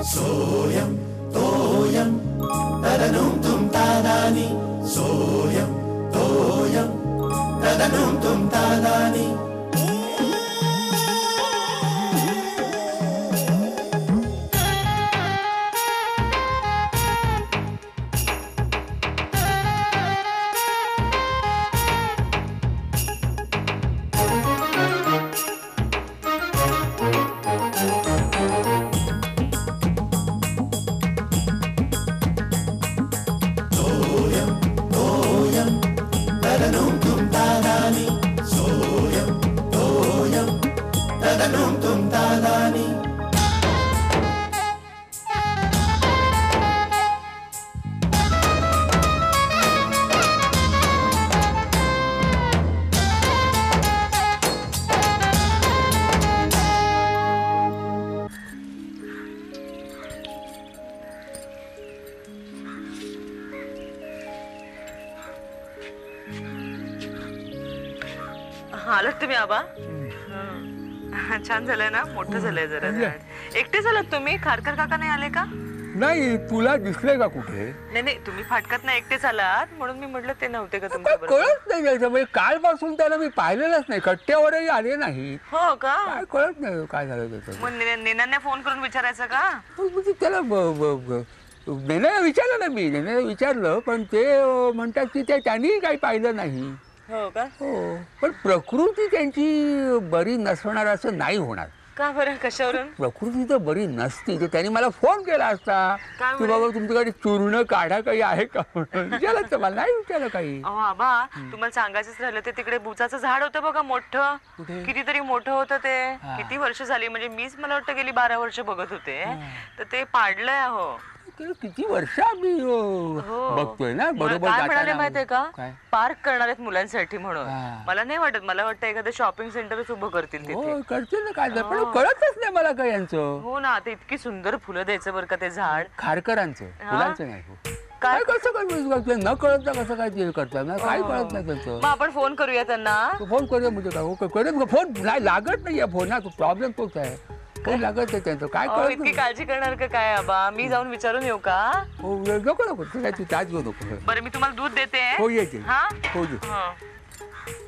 सोयम तोयम तदनुम तुम तादानी सोयम तोयम तदनुम तुम तादानी आलात तुम्ही आबा? छान झालंय ना, मोठं झालंय जरा. एकटे झालात तुम्ही? खारकर काका नाही आले का? नाही, तुला दिसले का कुठे? नाही नाही, तुम्ही फाटकात ना एकटेच आलात म्हणून मी म्हटलं ते नव्हते का तुमच्याबरोबर? कळत नाही यायचं, म्हणजे कालपासून त्याला मी पाहिलेलंच नाही, कट्ट्यावरही आले नाही. हो का? काय कळत नाही काय झालं त्याचं. मग नेनांना फोन करून विचारायचं का? म्हणजे त्याला नेण्याला विचारलं ना मी, नेण्याला विचारलं, पण ते म्हणतात की त्यांनी काही पाहिलं नाही. हो का? हो, पण प्रकृती त्यांची बरी नसणार असं नाही होणार. का बरं? कशावरून? प्रकृती तर बरी नसती तर त्यांनी मला फोन केला असता की बाबा तुमच्याकडे चूर्ण काढा काही आहे का म्हणून. विचारलं तर मला नाही विचारलं काही. अहो आबा, तुम्हाला सांगायचंच राहिलं, ते तिकडे बुचाचं झाड होतं बघा मोठं, कितीतरी मोठं होतं ते. किती वर्ष झाली, म्हणजे मीच मला वाटतं गेली 12 वर्ष बघत होते, तर ते पाडलंय. अहो किती वर्ष आम्ही बघतोय ना. बरोबर काय म्हणाले माहितीये का? पार्क करणार आहेत मुलांसाठी म्हणून. मला नाही वाटत, मला वाटतं एखादं शॉपिंग सेंटरच उभं करतील तिथे. करतील ना काय, पण कळतच नाही मला काय यांचं. हो ना, ते इतकी सुंदर फुलं द्यायचं बरं का ते झाड. खारकरांचं, फुलांचं नाही. काय कसं काय न कळत कसं काय ते करतात ना, काय कळत नाही त्यांचं. मग आपण फोन करूया त्यांना. फोन करूया म्हणजे काय करेल, फोन नाही लागत नाही या फोन. प्रॉब्लेम तोच आहे, फोन लागत आहे त्यांचं. काय कळत. इतकी काळजी करणार का काय आबा? मी जाऊन विचारून येऊ का? हो, नको नको, तू ताज घेऊ नको. बरं, मी तुम्हाला दूध देते. हो येते. हो दे.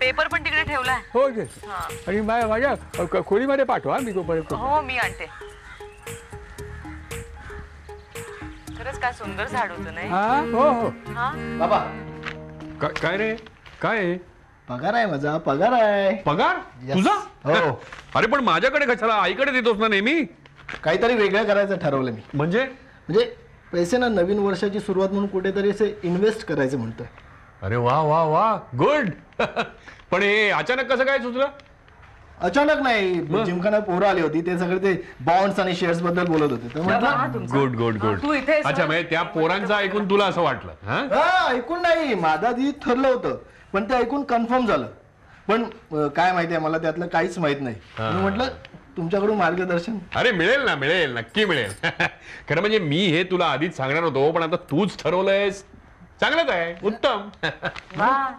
पेपर पण तिकडे ठेवलाय. हो दे. आणि माझ्या खोलीमध्ये पाठवा, मी तोपर्यंत. हो, मी आणते. खरंच काय सुंदर झाड होतं नाही? हो हो. बाबा काय रे? काय पगार आहे माझा, पगार आहे. पगार तुझा? हो. अरे पण माझ्याकडे कशाला? आईकडे देतोस ना नेहमी. काहीतरी वेगळं करायचं ठरवलं मी. म्हणजे पैसे ना नवीन वर्षाची सुरुवात म्हणून कुठेतरी असे इन्व्हेस्ट करायचं म्हणतोय. अरे वा वा वा, गुड. पण हे अचानक कसं काय सुचलं? अचानक नाही, जिमखाना पोरं आली होती, ते सगळे ते बॉन्ड्स आणि शेअर्स बद्दल बोलत होते, तर म्हटलं गुड गुड गुड. तू इथे. अच्छा, म्हणजे त्या पोरांचं ऐकून तुला असं वाटलं? ऐकून नाही, माझं आधी ठरलं होतं, पण ते ऐकून कन्फर्म झालं. पण काय माहितीये, मला त्यातलं काहीच माहित नाही. मी म्हटलं तुमच्याकडून मार्गदर्शन. अरे मिळेल ना, मिळेल, नक्की मिळेल. खरं म्हणजे मी हे तुला आधीच सांगणार होतो, पण आता तूच ठरवलंयस. चांगलंच आहे, उत्तम.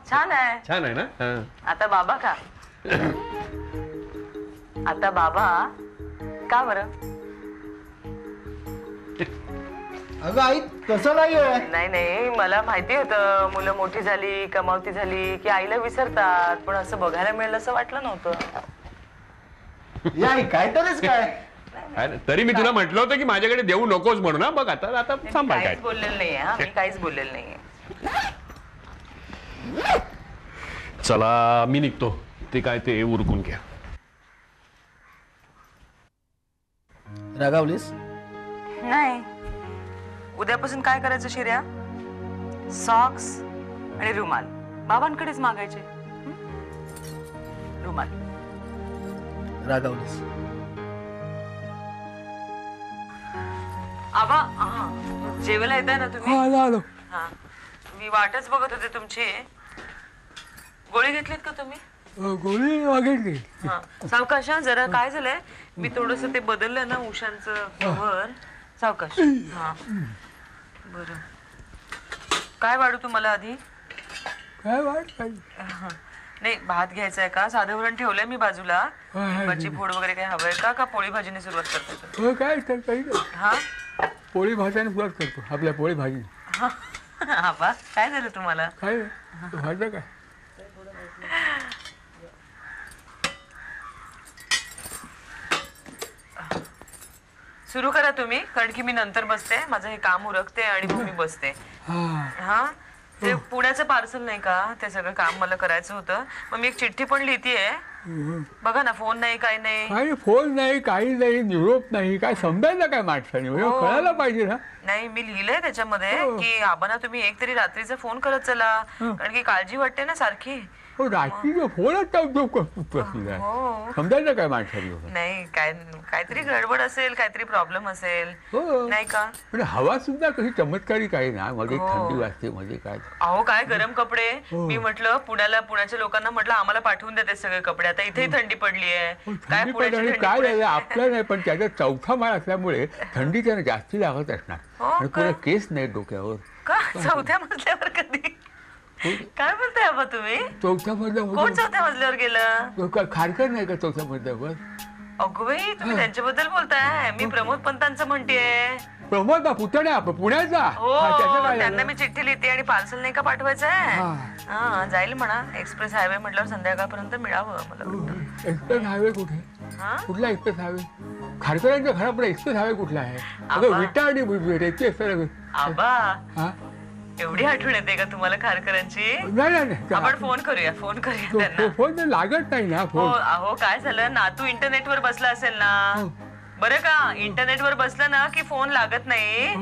छान आहे. छान आहे ना. आता बाबा का? आता बाबा का बरं? अगं आई, तसं नाहीये. नाही नाही, मला माहिती होतं मुलं मोठी झाली, कमावती झाली की आईला विसरतात, पण असं बघायला मिळेल असं वाटलं नव्हतं. आई काहीतरीच काय. तरी मी तुला म्हटलं होतं की माझ्याकडे देऊ नकोस म्हणून. ना बघ, आता सांभाळ. काहीच बोललेलं नाहीये. मी काहीच बोललेलं नाहीये. चला, मी निघतो. ते काय ते उरकून घ्या. रागावलीस? नाही. उद्यापासून काय करायचं शिर्या? सॉक्स आणि रुमाल बाबांकडेच मागायचे. रुमाल. रागावलीस? आबा, जेवायला येताय ना तुम्ही? आलो. हा, मी वाटच बघत होते तुमची. गोळी घेतलीत का तुम्ही? गोळी वगैरे. सावकाश. जरा काय झालंय, मी थोडस ते बदललं ना उशांचं कव्हर. सावकाश. हा, बरं. काय वाढू तुम्हाला आधी? काय वाट? नाही भात घ्यायचा आहे का? साधं वरण ठेवलंय मी बाजूला. भजी फोड वगैरे काही हवंय का पोळी भाजीने सुरुवात करते? हो काय तर काही नाही. हा पोळी भाज्याने सुरुवात करतो आपल्या पोळी भाजी. आबा काय झालं तुम्हाला? काय भाज्या काय सुरू करा तुम्ही, कारण की मी नंतर बसते, माझं हे काम उरकते आणि मग मी बसते. हा ते पुण्याचं पार्सल नाही का, ते सगळं काम मला करायचं होतं. मग मी एक चिठ्ठी पण लिहितीये. बघा ना, फोन नाही काही नाही. काही फोन नाही काही नाही निरोप नाही काय समजायला काय माणसाने कळायला पाहिजे ना. नाही मी लिहिलंय त्याच्यामध्ये की आबांना तुम्ही एक तरी रात्रीचा फोन करत चला, कारण की काळजी वाटते ना सारखी. रात्रीचा फोनच समजायचं काय माणसाने. नाही काहीतरी गडबड असेल, काहीतरी प्रॉब्लेम असेल नाही का. पण हवा सुद्धा कशी चमत्कारिक आहे ना, मध्ये थंडी वाजते मध्ये काय. अहो काय गरम कपडे. मी म्हटलं पुण्याच्या लोकांना म्हटलं आम्हाला पाठवून देते सगळे कपडे. आता इथेही थंडी पडली आहे. काय काय आपलं नाही, पण त्याचा चौथा माळ असल्यामुळे थंडी त्याला जास्ती लागत असणार. आणि पुन्हा केस नाही डोक्यावर. का चौथ्या मजल्यावर कधी? काय बोलताय आबा तुम्ही? चौथ्या मजल्यावर कोण चौथ्या मजल्यावर गेलं? खारकर नाही का चौथ्या मजल्यावर? अगो बाई तुम्ही त्यांच्याबद्दल बोलताय. मी प्रमोद पंतांचं म्हणतेय. प्रमोद ना पुतण्या पुण्याचा. हो त्यांना मी चिठ्ठी लिहिते आणि पार्सल नाही का पाठवायचंय. हा जाईल म्हणा. एक्सप्रेस हायवे म्हटल्यावर संध्याकाळपर्यंत मिळावं मला. एक्सप्रेस हायवे कुठे? कुठला एक्सप्रेस हायवे? खारकरांच्या घरापुढे एक्सप्रेस हायवे कुठला आहे? अगं विटा आणि रेती एक्सप्रेस. आबा एवढी आठवण येते का तुम्हाला खारकरांची? नाही आपण फोन करूया त्यांना. फोन लागत नाही ना. अहो काय झालं, नातू इंटरनेटवर बसला असेल ना. बरं का, इंटरनेटवर बसलं ना की फोन लागत नाही.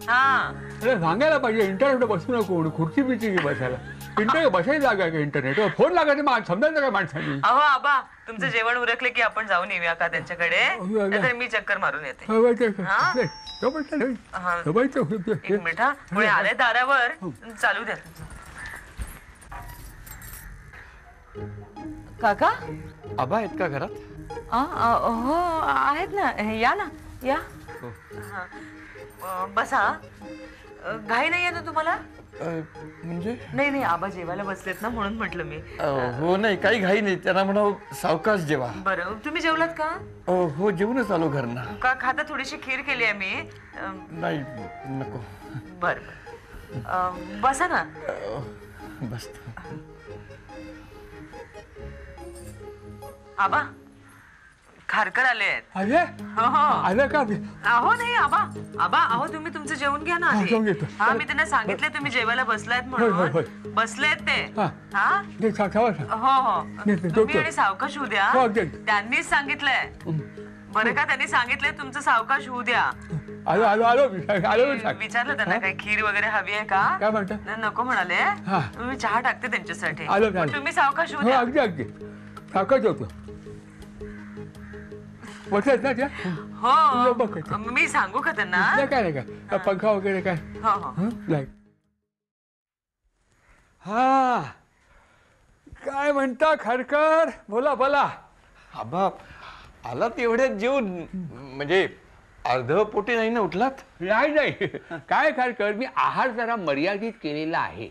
हा सांगायला पाहिजे इंटरनेटवर बसू नको, खुर्ची बिची बसायला. इंटरनेट बसायला जागा का इंटरनेटवर? फोन लागायचं समजायचं काय माणसाने. अहो आबा तुमचं जेवण उरकले की आपण जाऊन येऊया का त्यांच्याकडे? तर मी चक्कर मारून येते. एक मिनिट हा, पुढे आले दारावर. चालू द्या. काका आबा आहेत का घरात? हो आहेत ना. या ना या. बसा. घाई नाही आहे ना तुम्हाला? म्हणजे नाही आबा जेवायला बसलेत ना म्हणून म्हटलं मी. हो नाही काही घाई नाही, त्यांना म्हणावं सावकाश जेवा. बरं तुम्ही जेवलात का? हो जेवूनच आलो घरनं. का खाता थोडीशी खीर केली आहे मी. नाही नको. बर बसा ना. बस आबा खारकर आले आहेत. अरे आलं का? अहो नाही आबा अहो तुम्ही तुमचं जेवण घ्या ना. हा मी त्यांना सांगितले तुम्ही जेवायला बसलायत म्हणून. बसलेत ते. हो तुम्ही आणि सावकाश होऊ द्या. त्यांनीच सांगितलंय बरं का. त्यांनी सांगितलंय तुमचं सावकाश होऊ द्या. आलो विचारलं त्यांना काही खीर वगैरे हवी आहे का? काय म्हणतात? नको म्हणाले. मी चहा टाकते त्यांच्यासाठी. तुम्ही सावकाश होऊ द्या. द्या. अगदी सावकाश होतो. बसत ना त्या? हो मी सांगू का त्यांना? काय नाही का पंखा वगैरे काय? लाईट. हा काय म्हणता खारकर? बोला बोला. आबा आला तेवढ्यात जेवून, म्हणजे अर्ध पोटी नाही ना उठलात? नाही काय खारकर, मी आहार जरा मर्यादित केलेला आहे.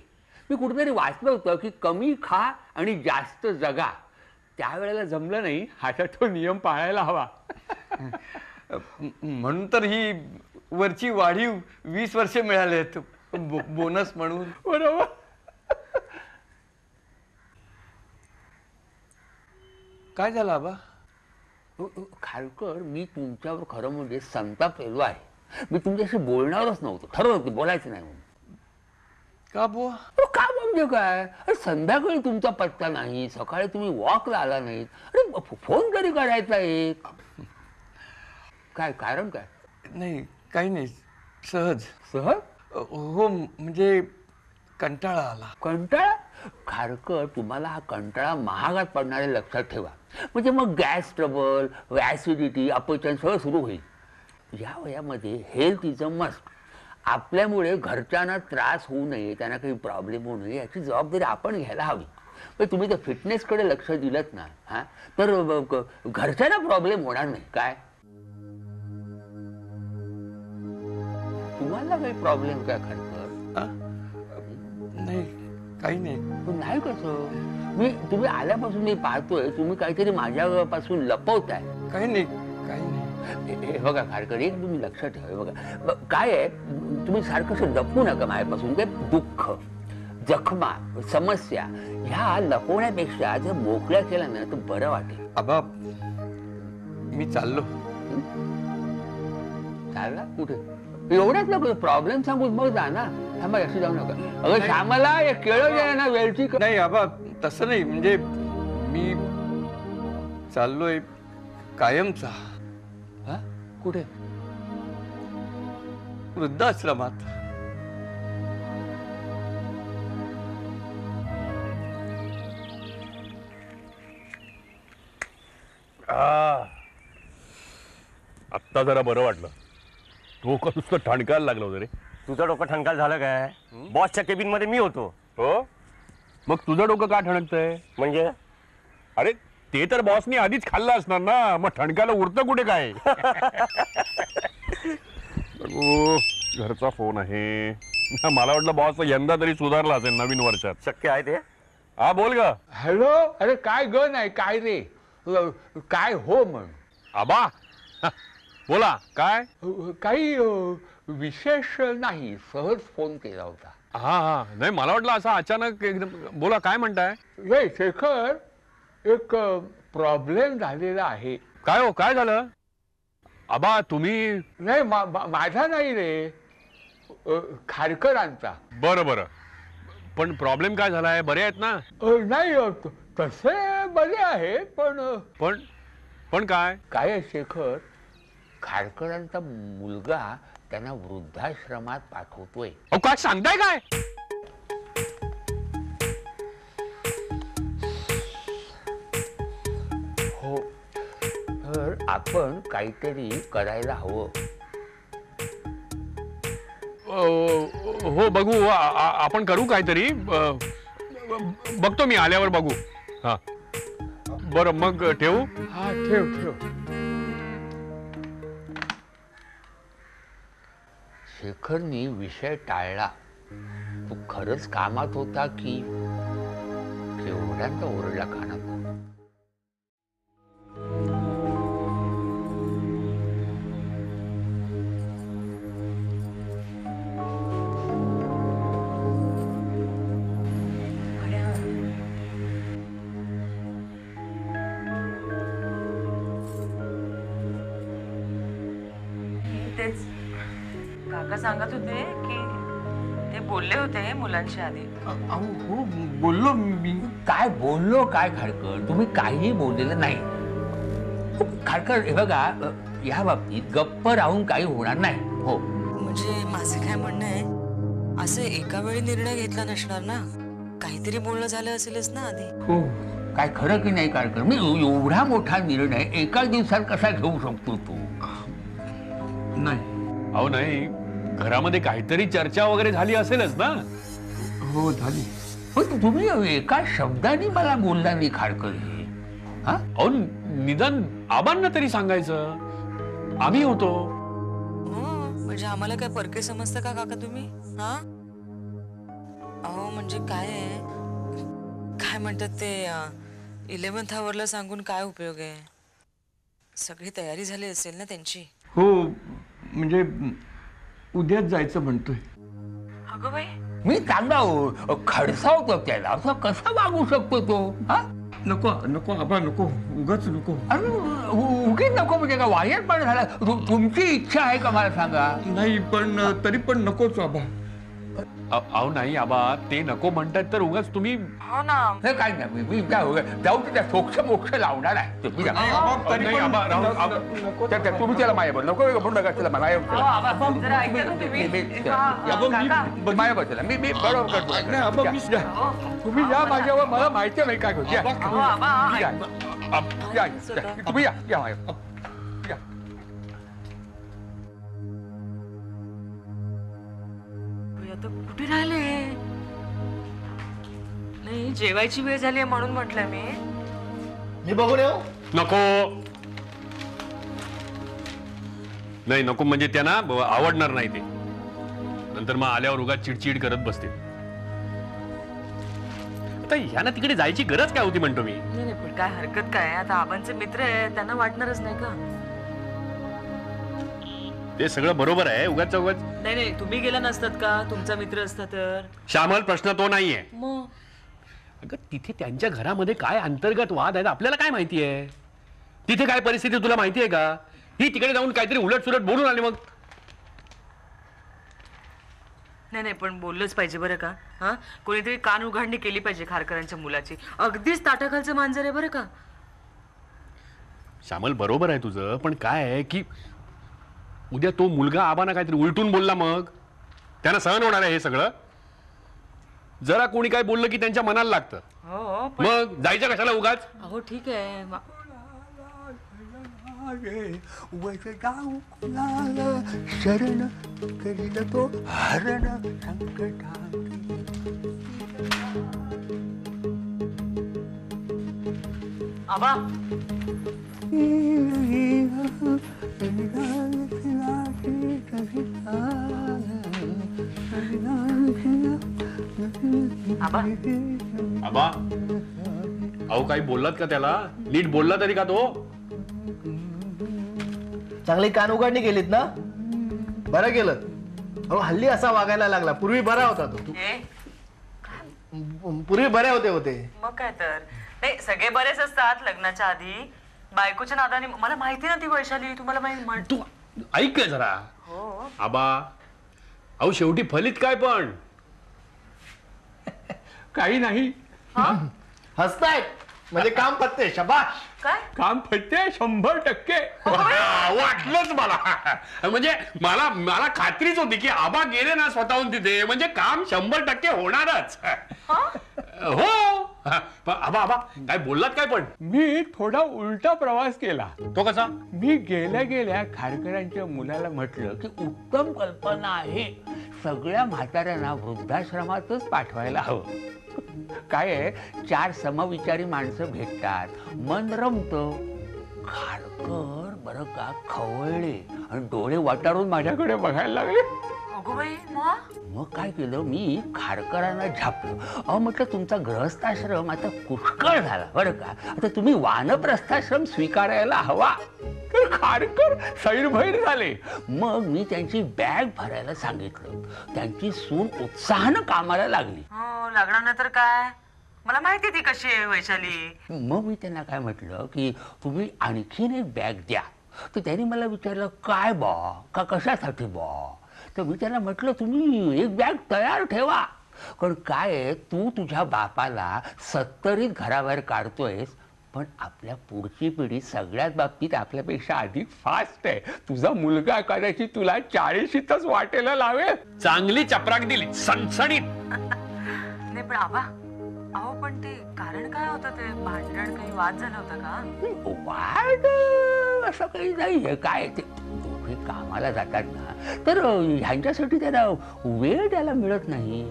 मी कुठेतरी वाचलं होतं की कमी खा आणि जास्त जगा. त्यावेळेला जमलं नाही. आता तो नियम पाळायला हवा. म्हणून तर ही वरची वाढीव 20 वर्षे मिळालेत बोनस म्हणून. बरोबर. काय झालं आबा? खारकर मी तुमच्यावर खरं म्हणजे संतापलेलो आहे. मी तुमच्याशी बोलणारच नव्हतो. ठरवलं बोलायचं नाही म्हणून. का बुवा? का म्हणजे काय? संध्याकाळी तुमचा पत्ता नाही, सकाळी तुम्ही वॉकला आला नाहीत. अरे फोन तरी करायचा एक. काय कारण काय? नाही काही नाही, सहज. सहज? हो म्हणजे कंटाळा आला. कंटाळा? खारकर तुम्हाला हा कंटाळा महागात पडणारे लक्षात ठेवा. म्हणजे मग गॅस ट्रबल, ऍसिडिटी, अपचन सगळं सुरू होईल. या वयामध्ये हेल्थ इज अ मस्ट. आपल्यामुळे घरच्यांना त्रास होऊ नये, त्यांना काही प्रॉब्लेम होऊ नये याची जबाबदारी आपण घ्यायला हवी. पण तुम्ही जर फिटनेसकडे लक्ष दिलत ना तर घरच्यांना प्रॉब्लेम होणार नाही. काय तुम्हाला काही प्रॉब्लेम काय खारकर? नाही काही नाही. पण नाही कसं, तुम्ही आल्यापासून मी पाहतोय तुम्ही काहीतरी माझ्यापासून लपवताय. काही नाही, काही नाही. हे बघा खारकर, एक तुम्ही लक्षात ठेवा. हे बघा काय आहे, तुम्ही सारखं लपवू नका माझ्यापासून. ते दुःख, जखमा, समस्या ह्या लपवण्यापेक्षा जर मोकळ्या केल्या ना तर बरं वाटेल. आबा मी चाललो. चालला कुठे? एवढ्याच नको प्रॉब्लेम सांगून मग जा ना. थांबा, अशी जाऊ नका. अगं श्यामला एक केळं द्या ना वेलची. नाही आबा तसं नाही, म्हणजे मी चाललोय कायमचा. हा? कुठे? वृद्धाश्रमात. आत्ता जरा बरं वाटलं. डोकं नुसतं ठणकायला लागलं होतं रे. तुझं डोकं ठणकाल झालं काय? बॉसच्या केबिन मध्ये मी होतो. हो, मग तुझं डोकं का ठणकतंय? म्हणजे अरे ते तर बॉसनी आधीच खाल्लं असणार ना, मग ठणकायला उरतं कुठे काय? ओ, घरचा फोन आहे. मला वाटलं बॉस यंदा तरी सुधारला असेल नवीन वर्षात. शक्य आहे ते? हा बोल ग. हॅलो. अरे काय ग नाही काय रे, काय हो म्हण. आबा बोला. काय? काही विशेष नाही, सहज फोन केला होता. हा हा, नाही मला वाटलं असं अचानक एकदम. बोला काय म्हणताय? हे शेखर, एक प्रॉब्लेम झालेला आहे. काय हो, काय झालं? आबा तुम्ही. नाही माझा नाही रे, खारकरांचा. बरं बरं, पण प्रॉब्लेम काय झालाय? बरे आहेत ना? नाही तसे बरे आहे, पण पण पण काय? काय आहे शेखर, खारकरांचा मुलगा त्यांना वृद्धाश्रमात पाठवतोय. अहो काय सांगताय काय? हो, तर आपण काहीतरी करायला हवं. हो बघू, आपण करू काहीतरी. बघतो मी, आल्यावर बघू. हा बरं, मग ठेवू? हा ठेव ठेव. शेखरनी विषय टाळला. तू खरंच कामात होता की केवढ्यांदा ओरडला कानात. तेच काका सांगत होते की ते बोलले होते मुलांशी आधी. हो बोललो मी. काय बोललो काय खारकर, तुम्ही काही बोललेलं नाही. खारकर हे बघा, या बाबतीत गप्प राहून काही होणार नाही. हो, म्हणजे माझं काय म्हणणं आहे, असं एका वेळी निर्णय घेतला नसणार ना, काहीतरी बोलणं झालं असेलच ना आधी. हो, काय खरं की नाही खारकर? मी एवढा मोठा निर्णय एका दिवसात कसा घेऊ शकतो तू? नाही. अहो नाही, घरामध्ये काहीतरी चर्चा वगैरे झाली असेलच ना? हो झाली. पण तुम्ही एका शब्दाने मला बोलला नाही खारकर. हा, अहो निदान आबांना तरी सांगायचं, आम्ही होतो. म्हणजे आम्हाला काय परके समजतं का काका तुम्ही? हा, अहो म्हणजे काय आहे, काय म्हणतात ते 11th आवरला सांगून काय उपयोग आहे? सगळी तयारी झाली असेल ना त्यांची. हो, म्हणजे उद्याच जायचं म्हणतोय. अगं बाई, मी चांगला खडसावतो त्याला, असं कसा वागू शकतो तो? हा, नको नको आबा, नको, उगाच नको. अरे उगीच नको म्हणजे का वायरपण झाला? तुमची इच्छा आहे का मला सांगा? नाही, पण तरी पण नकोच आबा. अहो नाही आबा, ते नको म्हणतात तर उगाच तुम्ही. हो ना. हे काय नाही, मी जाऊ त्या सोक्ष मोक्ष लावणार आहे. तुम्ही जा. नाही, आबा, राहू, तुम्ही त्याला मायावर नको नका त्याला जरा ऐका ना तुम्ही. मायावर त्याला मी बरोबर करतो. नाही आबा, मी तुम्ही या माझ्यावर, मला माहिती नाही काय करतो. अहो, आबा, तुम्ही या माझ्यावर. आता कुठे राहिले? नाही, जेवायची वेळ झाली म्हणून म्हटलं मी बघून येऊ. नको. नाही नको, म्हणजे त्यांना आवडणार नाही ते. नंतर मग आल्यावर उगाच चिडचिड करत बसते. आता ह्याना तिकडे जायची गरज काय होती म्हणतो मी. नाही नाही, पण काय हरकत काय, आता आबांचे मित्र आहे, त्यांना वाटणारच नाही का? ते सगळं बरोबर आहे, उगाच उगाच. नाही नाही, तुम्ही गेला नसतात का, तुमचा मित्र असता तर? श्यामल, प्रश्न तो नाहीये. मग अगं तिथे त्यांच्या घरामध्ये काय अंतर्गत वाद आहेत आपल्याला काय माहिती आहे? तिथे काय परिस्थिती तुला माहिती आहे का? ही तिकडे जाऊन काहीतरी उलट सुलट बोलून आली मग. नाही नाही, पण बोललंच पाहिजे बरं का. हा, कोणीतरी कान उघाडणी केली पाहिजे खारकरांच्या मुलाची. अगदीच ताटाखालचं मांजर आहे बरं का. श्यामल, बरोबर आहे तुझं, पण काय आहे की उद्या तो मुलगा आबांना काहीतरी उलटून बोलला मग त्यांना सहन होणार आहे हे सगळं? जरा कोणी काय बोललं की त्यांच्या मनाला लागतं. हो, मग जायचं कशाला उगाच? अहो ठीक आहे. शरण करील तो हरण संकटा. आबा, आबा, आबा, अहो काही बोललात का त्याला? नीट बोलला तरी का तो? चांगली कान उघडणी केलीत ना, बरं केलं. अहो हल्ली असा वागायला लागला, पूर्वी बरा होता तो. हे पूर्वी बरे होते. मग काय तर. नाही, सगळे बरेच असतात लग्नाच्या आधी. बायकोच्या नादाने मला माहिती ना ती वैशाली, तुम्हाला माहिती. तू ऐक ना जरा. हो, आबा, अहो शेवटी फलित काय पण काही नाही. हसतायत म्हणजे काम पत्ते. शबाश. काय काम फटते 100%. वाटलंच मला. म्हणजे मला मला खात्रीच होती की आबा गेले ना स्वतःहून तिथे म्हणजे काम 100% होणारच. हो. आबा आबा काय बोललात काय पण? मी थोडा उलटा प्रवास केला. तो कसा? मी गेल्या गेल्या खारकरांच्या मुलाला म्हटलं की उत्तम कल्पना आहे, सगळ्या म्हाताऱ्यांना वृद्धाश्रमातच पाठवायला हवं. काय आहे, 4 समविचारी माणसं भेटतात, मन रमतं. खारकर बरं का खवळले आणि डोळे वाटारून माझ्याकडे बघायला लागले. अगो बाई, मग काय केलं, मी खारकरांना झापलं. अहो म्हटलं, तुमचा गृहस्थाश्रम आता पुष्कळ झाला बरं का, आता तुम्ही वानप्रस्थाश्रम स्वीकारायला हवा. तर खारकर सैरभैर झाले. मग मी त्यांची बॅग भरायला सांगितलं. त्यांची सून उत्साहानं कामाला लागली. हो, लागणार नाही तर काय. मला माहिती ती कशी आहे वैशाली. मग मी त्यांना काय म्हटलं की तुम्ही आणखीन एक बॅग द्या. तर त्यांनी मला विचारलं, काय बा, का कशासाठी बा? तर मी त्यांना म्हटलं, तुम्ही एक बॅग तयार ठेवा. कारण काय आहे, तू तुझ्या बापाला 70ीत घराबाहेर काढतोयस, पण आपल्या पुढची पिढी सगळ्यात बाबतीत आपल्यापेक्षा अधिक फास्ट आहे. तुझा मुलगा कदाचित तुला 40शीतच वाटेला लावेल. चांगली चपराक दिली, सणसणीत. नाही पण आबा, अहो पण ते कारण काय होतं, ते भांडण काही वाद झाला होता का? वाद असं काही नाहीये. काय ते दोघे कामाला जातात ना, तर ह्यांच्यासाठी त्यांना वेळ द्यायला मिळत नाही.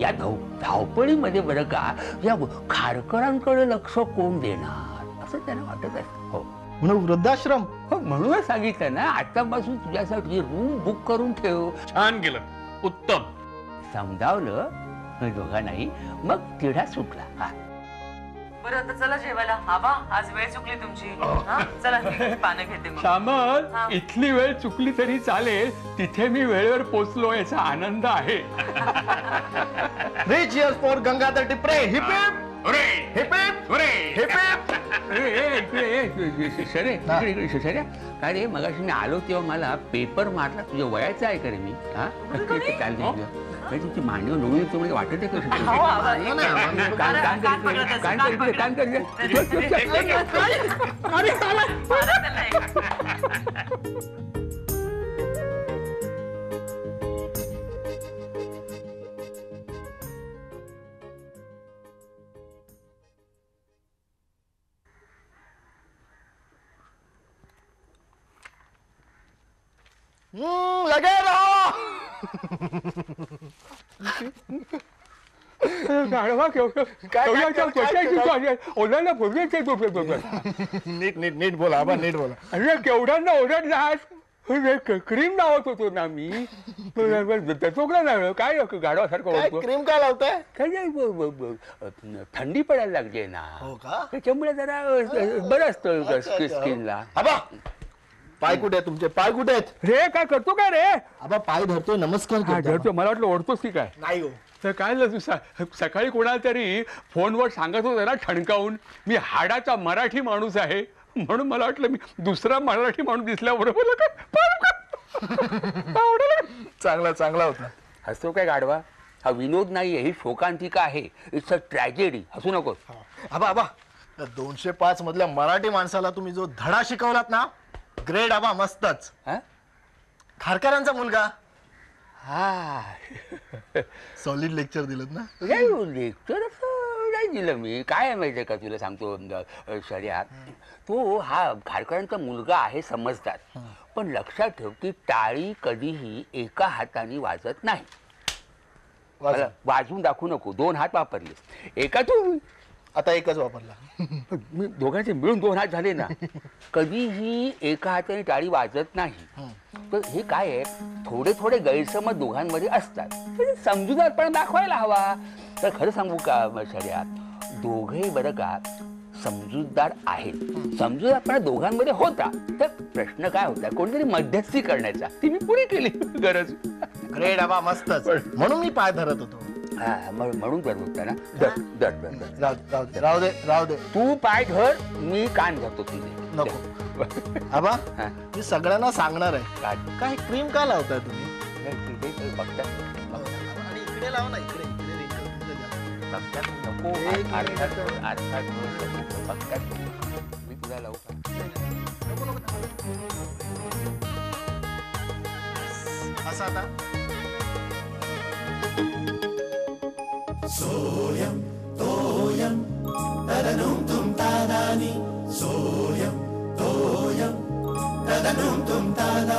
या धावपळीमध्ये बरं का, या खारकरांकडे लक्ष कोण देणार असं त्यांना वाटत असतं. हो, म्हणून वृद्धाश्रम. हो, म्हणूनच सांगितलं ना, आतापासून तुझ्यासाठी रूम बुक करून ठेव. छान केलं, उत्तम. समजावलं दोघांनाही, मग तिढा सुटला. हा, बरं आता चला जेवायला. आबा, आज वेळ चुकली तुमची. हा, चला पानं घेते मग. श्यामल, हा. इथली वेळ चुकली तरी चालेल, तिथे मी वेळेवर पोचलो याचा आनंद आहे. 3 cheers for Gangadhar Tipre. Heap heap अरे हिप हिप अरे हिप हिप. शर्या, काय रे, मगाशी मी आलो तेव्हा मला पेपर मारला तुझ्या वयाचा आहे का रे मी? हा, चालते तुमची मांडव लोळून येतो म्हणजे वाटत आहे कसं? अहो, आबा, कान कर. लगे रहो. गाढवा नीट नीट नीट बोला आबा, नीट बोला. अरे केवढ्यांना ओरडलास, क्रीम लावत होतो ना मी चोकला नाही काय गाडवासारखं काय होतो क्रीम काय लावताय? काय नाही, थंडी पडायला लागली ना हो का? त्याच्यामुळे जरा बरं असतं अच्छा. स्किनला. आबा पाय कुठे आहेत तुमचे? पाय कुठे आहेत? रे काय करतो काय रे? आबा पाय धरतोय, नमस्कार हा करतोय. धरतो. मला वाटलं ओढतोस की काय. नाही हो. तर काय झालं तू सकाळी कोणाला तरी फोनवर सांगत होता ना ठणकावून मी हाडाचा मराठी माणूस आहे, म्हणून मला वाटलं मी दुसरा मराठी माणूस दिसल्याबरोबर चांगला होता. हसतो काय गाडवा? हा विनोद नाहीये, ही शोकांतिका आहे. It's a tragedy. हसू नकोस. आबा 205 मधल्या मराठी माणसाला तुम्ही जो धडा शिकवलात ना, ग्रेट आबा, मस्तच. हा? खारकरांचा मुलगा हा सॉलिड लेक्चर दिलं ना. लेक्चर नाही दिलं मी. काय आहे माहितीये का, तुला सांगतो शर्या, तो हा खारकरांचा मुलगा आहे समजतात, पण लक्षात ठेव की टाळी कधीही एका हाताने वाजत नाही. मला वाजवून दाखवू नको. 2 हात वापरले. एका तू आता एकच वापरला. मी दोघांचे मिळून 2 हात झाले ना. कधीही एका हाताने टाळी वाजत नाही. तर हे काय आहे, थोडे थोडे गैरसमज दोघांमध्ये असतात. समजूतदारपणा दाखवायला हवा. तर खरं सांगू का शर्या, दोघे बरं का समजूतदार आहेत. समजूतदारपणा दोघांमध्ये होता. तर प्रश्न काय होता, कोणतरी मध्यस्थी करण्याचा. ती मी पुढे केली गरज. ग्रेट आबा, मस्तच. म्हणून मी पाय धरत होतो. हा म्हणून करत होता ना. राहू दे. तू पाय धर, मी कान धरतो तुझे. नको आबा, मी सगळ्यांना सांगणार आहे. काय क्रीम का लावताय तुम्ही? बघतात आणि इकडे लाव ना, इकडे नको. अर्थात बघतात. मी तुला लावू का? असं आता सोयम तोयम तदनुम तुम तादानी सोयम तोयम तदनुम तुम तादानी